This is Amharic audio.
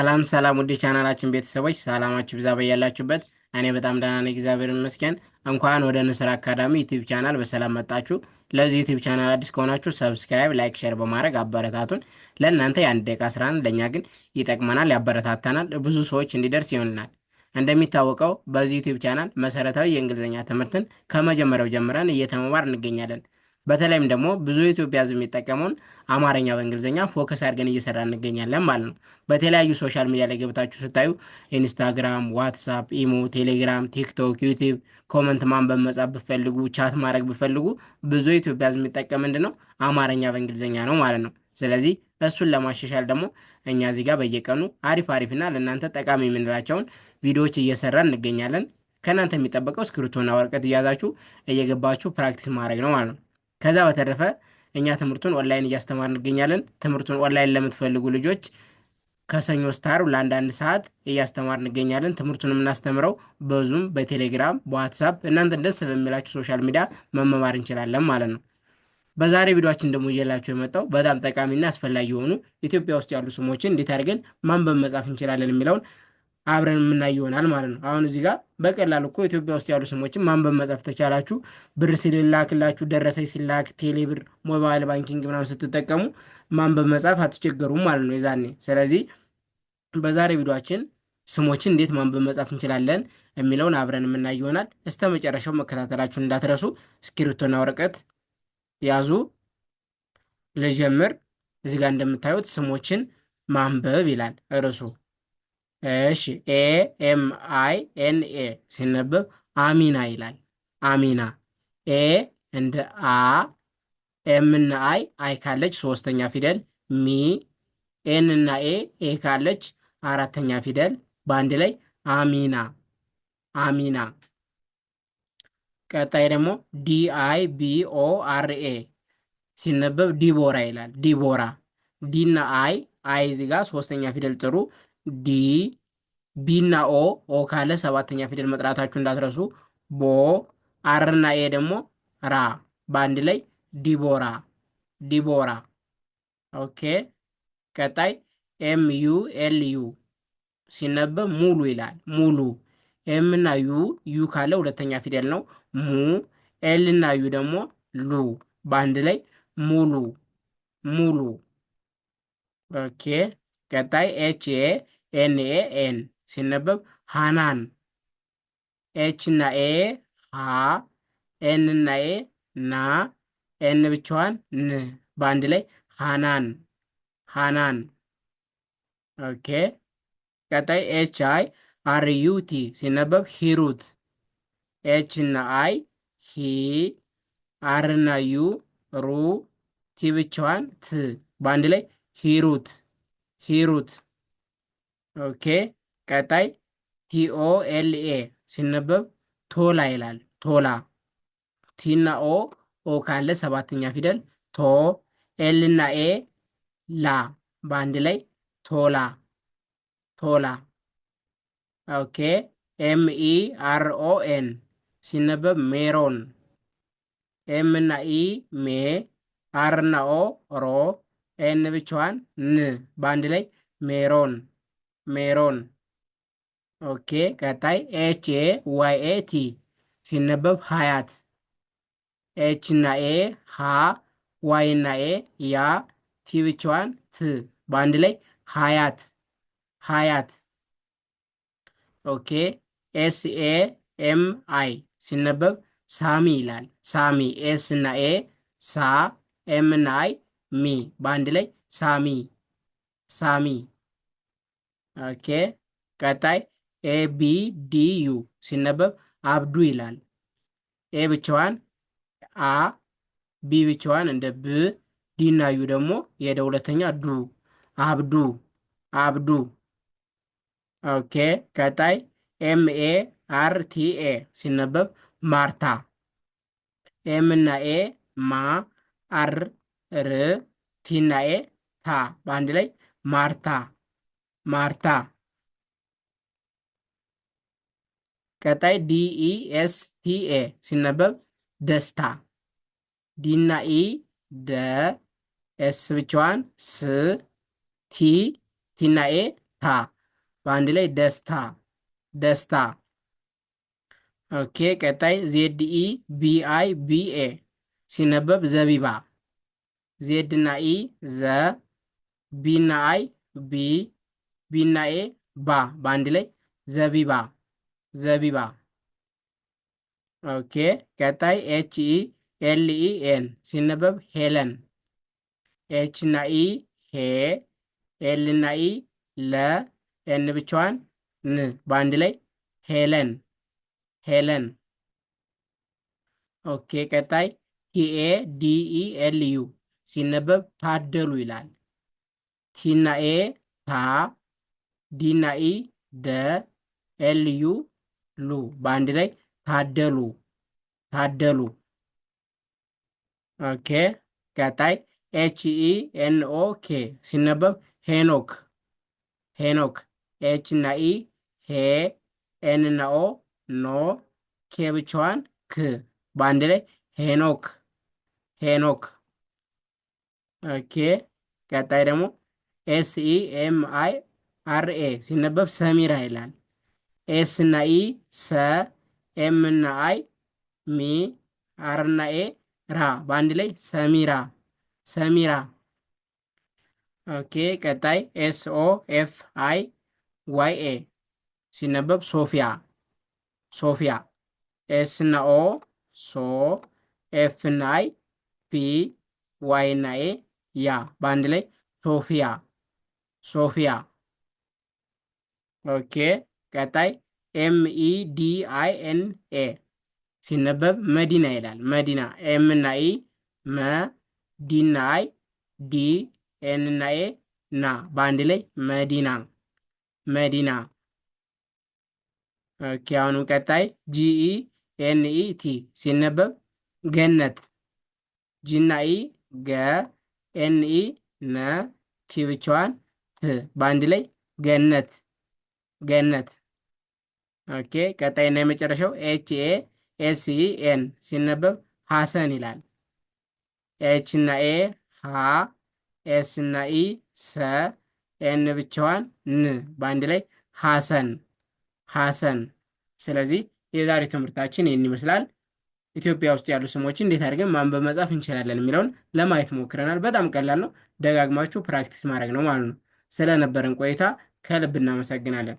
ሰላም ሰላም ውድ ቻናላችን ቤተሰቦች ሰላማችሁ ብዛ በያላችሁበት። እኔ በጣም ደህና ነኝ፣ እግዚአብሔር ይመስገን። እንኳን ወደ ንስር አካዳሚ ዩቲዩብ ቻናል በሰላም መጣችሁ። ለዚህ ዩቲዩብ ቻናል አዲስ ከሆናችሁ ሰብስክራይብ፣ ላይክ፣ ሼር በማድረግ አበረታቱን። ለእናንተ የአንድ ደቂቃ ስራ ነው፣ ለእኛ ግን ይጠቅመናል፣ ያበረታታናል፣ ብዙ ሰዎች እንዲደርስ ይሆንናል። እንደሚታወቀው በዚህ ዩቲዩብ ቻናል መሰረታዊ የእንግሊዝኛ ትምህርትን ከመጀመሪያው ጀምረን እየተመማር እንገኛለን። በተለይም ደግሞ ብዙ የኢትዮጵያ ሕዝብ የሚጠቀመውን አማርኛ በእንግሊዝኛ ፎከስ አድርገን እየሰራ እንገኛለን ማለት ነው። በተለያዩ ሶሻል ሚዲያ ላይ ገብታችሁ ስታዩ ኢንስታግራም፣ ዋትሳፕ፣ ኢሞ፣ ቴሌግራም፣ ቲክቶክ፣ ዩቲዩብ ኮመንት ማንበብ መጻፍ ብፈልጉ ቻት ማድረግ ብፈልጉ ብዙ የኢትዮጵያ ሕዝብ የሚጠቀም ምንድን ነው አማርኛ በእንግሊዝኛ ነው ማለት ነው። ስለዚህ እሱን ለማሻሻል ደግሞ እኛ እዚህ ጋር በየቀኑ አሪፍ አሪፍና ለእናንተ ጠቃሚ የምንላቸውን ቪዲዮዎች እየሰራን እንገኛለን። ከእናንተ የሚጠበቀው እስክሪብቶና ወረቀት እያዛችሁ እየገባችሁ ፕራክቲስ ማድረግ ነው ማለት ነው። ከዛ በተረፈ እኛ ትምህርቱን ኦንላይን እያስተማር እንገኛለን። ትምህርቱን ኦንላይን ለምትፈልጉ ልጆች ከሰኞ እስከ ዓርብ ለአንዳንድ ሰዓት እያስተማር እንገኛለን። ትምህርቱን የምናስተምረው በዙም፣ በቴሌግራም፣ በዋትሳፕ እናንተ ደስ በሚላችሁ ሶሻል ሚዲያ መመማር እንችላለን ማለት ነው። በዛሬ ቪዲዮችን ደግሞ ይዤላችሁ የመጣው በጣም ጠቃሚና አስፈላጊ የሆኑ ኢትዮጵያ ውስጥ ያሉ ስሞችን እንዴት አድርገን ማንበብ መጻፍ እንችላለን የሚለውን አብረን የምናይ ይሆናል ማለት ነው። አሁን እዚህ ጋር በቀላል እኮ ኢትዮጵያ ውስጥ ያሉ ስሞችን ማንበብ መጻፍ ተቻላችሁ ብር ሲላክላችሁ፣ ደረሰኝ ሲላክ፣ ቴሌብር፣ ሞባይል ባንኪንግ ምናምን ስትጠቀሙ ማንበብ መጻፍ አትቸገሩም ማለት ነው የዛኔ። ስለዚህ በዛሬ ቪዲዮችን ስሞችን እንዴት ማንበብ መጻፍ እንችላለን የሚለውን አብረን የምናይ ይሆናል። እስከ መጨረሻው መከታተላችሁን እንዳትረሱ። እስክሪብቶና ወረቀት ያዙ። ልጀምር። እዚህ ጋር እንደምታዩት ስሞችን ማንበብ ይላል ርዕሱ። እሺ ኤ ኤም አይ ኤን ኤ ሲነበብ አሚና ይላል። አሚና። ኤ እንደ አ፣ ኤም እና አይ ካለች ሶስተኛ ፊደል፣ ሚ፣ ኤን እና ኤ ካለች አራተኛ ፊደል፣ በአንድ ላይ አሚና አሚና። ቀጣይ ደግሞ ዲ አይ ቢ ኦ አር ኤ ሲነበብ ዲቦራ ይላል። ዲቦራ። ዲ እና አይ እዚህ ጋር ሶስተኛ ፊደል ጥሩ። ዲ፣ ቢ እና ኦ ካለ ሰባተኛ ፊደል መጥራታችሁ እንዳትረሱ። ቦ፣ አር እና ኤ ደግሞ ራ፣ በአንድ ላይ ዲቦራ ዲቦራ። ኦኬ። ቀጣይ ኤም ዩ ኤል ዩ ሲነበብ ሙሉ ይላል። ሙሉ። ኤም እና ዩ ካለ ሁለተኛ ፊደል ነው። ሙ፣ ኤል እና ዩ ደግሞ ሉ፣ በአንድ ላይ ሙሉ ሙሉ። ኦኬ። ቀጣይ ኤች ኤ ኤን ኤ ኤን ሲነበብ ሃናን። ኤች እና ኤ ሃ፣ ኤን እና ኤ ና፣ ኤን ብቻዋን ን፣ በአንድ ላይ ሃናን ሃናን። ኦኬ። ቀጣይ ኤች አይ አር ዩ ቲ ሲነበብ ሂሩት። ኤች እና አይ ሂ፣ አር እና ዩ ሩ፣ ቲ ብቻዋን ት፣ በአንድ ላይ ሂሩት ሂሩት። ኦኬ። ቀጣይ ቲኦ ኤል ኤ ሲነበብ ቶላ ይላል። ቶላ። ቲ እና ኦ ካለ ሰባተኛ ፊደል ቶ፣ ኤል እና ኤ ላ፣ በአንድ ላይ ቶላ ቶላ። ኦኬ። ኤም ኢ አር ኦ ኤን ሲነበብ ሜሮን። ኤም እና ኢ ሜ፣ አር እና ኦ ሮ፣ ኤን ብቻዋን ን፣ በአንድ ላይ ሜሮን ሜሮን። ኦኬ። ቀጣይ ኤች ኤ ዋይ ኤ ቲ ሲነበብ ሀያት። ኤች እና ኤ ሀ፣ ዋይ እና ኤ ያ፣ ቲ ብቻዋን ት፣ በአንድ ላይ ሀያት ሀያት። ኦኬ። ኤስ ኤ ኤም አይ ሲነበብ ሳሚ ይላል። ሳሚ። ኤስ እና ኤ ሳ፣ ኤም እና አይ ሚ፣ በአንድ ላይ ሳሚ ሳሚ። ኦኬ። ቀጣይ ኤ ቢ ዲ ዩ ሲነበብ አብዱ ይላል። ኤ ብቻዋን አ፣ ቢ ብቻዋን እንደ ብ፣ ዲ እና ዩ ደግሞ የደ ሁለተኛ ዱ፣ አብዱ አብዱ። ኦኬ። ቀጣይ ኤም ኤ አር ቲ ኤ ሲነበብ ማርታ። ኤም እና ኤ ማ፣ አር ር፣ ቲ እና ኤ ታ፣ በአንድ ላይ ማርታ ማርታ። ቀጣይ ዲ ኢ ኤስ ቲ ኤ ሲነበብ ደስታ። ዲ እና ኢ ደ፣ ኤስ ብቻዋን ስ፣ ቲ፣ ቲ እና ኤ በአንድ ላይ ደስታ ደስታ። ኦኬ ቀጣይ ዜድ ኢ ቢ አይ ቢ ኤ ሲነበብ ዘቢባ። ዜድ እና ኢ ዘ፣ ቢ እና አይ ቢ፣ ቢ እና ኤ ባ በአንድ ላይ ዘቢባ ዘቢባ። ኦኬ ቀጣይ ኤች ኢ ኤል ኢ ኤን ሲነበብ ሄለን። ኤች እና ኢ ሄ፣ ኤል እና ኢ ለ፣ ኤን ብቻዋን ን በአንድ ላይ ሄለን ሄለን። ኦኬ ቀጣይ ቲኤ ዲኢ ኤል ዩ ሲነበብ ታደሉ ይላል። ቲና ኤ ታ፣ ዲና ኢ ደ፣ ኤል ዩ ሉ በአንድ ላይ ታደሉ ታደሉ። ኦኬ ቀጣይ ኤች ኢ ኤን ኦ ኬ ሲነበብ ሄኖክ ሄኖክ። ኤች እና ኢ ሄ፣ ኤን እና ኦ ኖ፣ ኬ ብቻዋን ክ በአንድ ላይ ሄኖክ ሄኖክ። ኦኬ ቀጣይ ደግሞ ኤስ ኢ ኤም አይ አር ኤ ሲነበብ ሰሚራ ይላል። ኤስ እና ኢ ሰ፣ ኤም እና አይ ሚ፣ አር እና ኤ ራ በአንድ ላይ ሰሚራ ሰሚራ። ኦኬ ቀጣይ ኤስ ኦ ኤፍ አይ ዋይ ኤ ሲነበብ ሶፊያ ሶፊያ። ኤስ እና ኦ ሶ፣ ኤፍ እና አይ ፒ፣ ዋይ እና ኤ ያ በአንድ ላይ ሶፊያ ሶፊያ። ኦኬ ቀጣይ ኤም ኢ ዲ አይ ኤን ኤ ሲነበብ መዲና ይላል። መዲና። ኤም እና ኢ መ፣ ዲ እና አይ ዲ፣ ኤን እና ኤ ና በአንድ ላይ መዲና መዲና። ኦኬ አሁንም ቀጣይ ጂኢ ኤን ኢ ቲ ሲነበብ ገነት። ጂ እና ኢ ገ፣ ኤን ኢ ነ፣ ቲ ብቻዋን ት በአንድ ላይ ገነት ገነት። ኦኬ ቀጣይና የመጨረሻው ኤች ኤ ኤስ ኢ ኤን ሲነበብ ሐሰን ይላል። ኤች እና ኤ ሀ፣ ኤስ እና ኢ ሰ፣ ኤን ብቻዋን ን በአንድ ላይ ሐሰን ሐሰን። ስለዚህ የዛሬ ትምህርታችን ይህን ይመስላል። ኢትዮጵያ ውስጥ ያሉ ስሞችን እንዴት አድርገን ማንበብ መጻፍ እንችላለን የሚለውን ለማየት ሞክረናል። በጣም ቀላል ነው። ደጋግማችሁ ፕራክቲስ ማድረግ ነው ማለት ነው። ስለነበረን ቆይታ ከልብ እናመሰግናለን።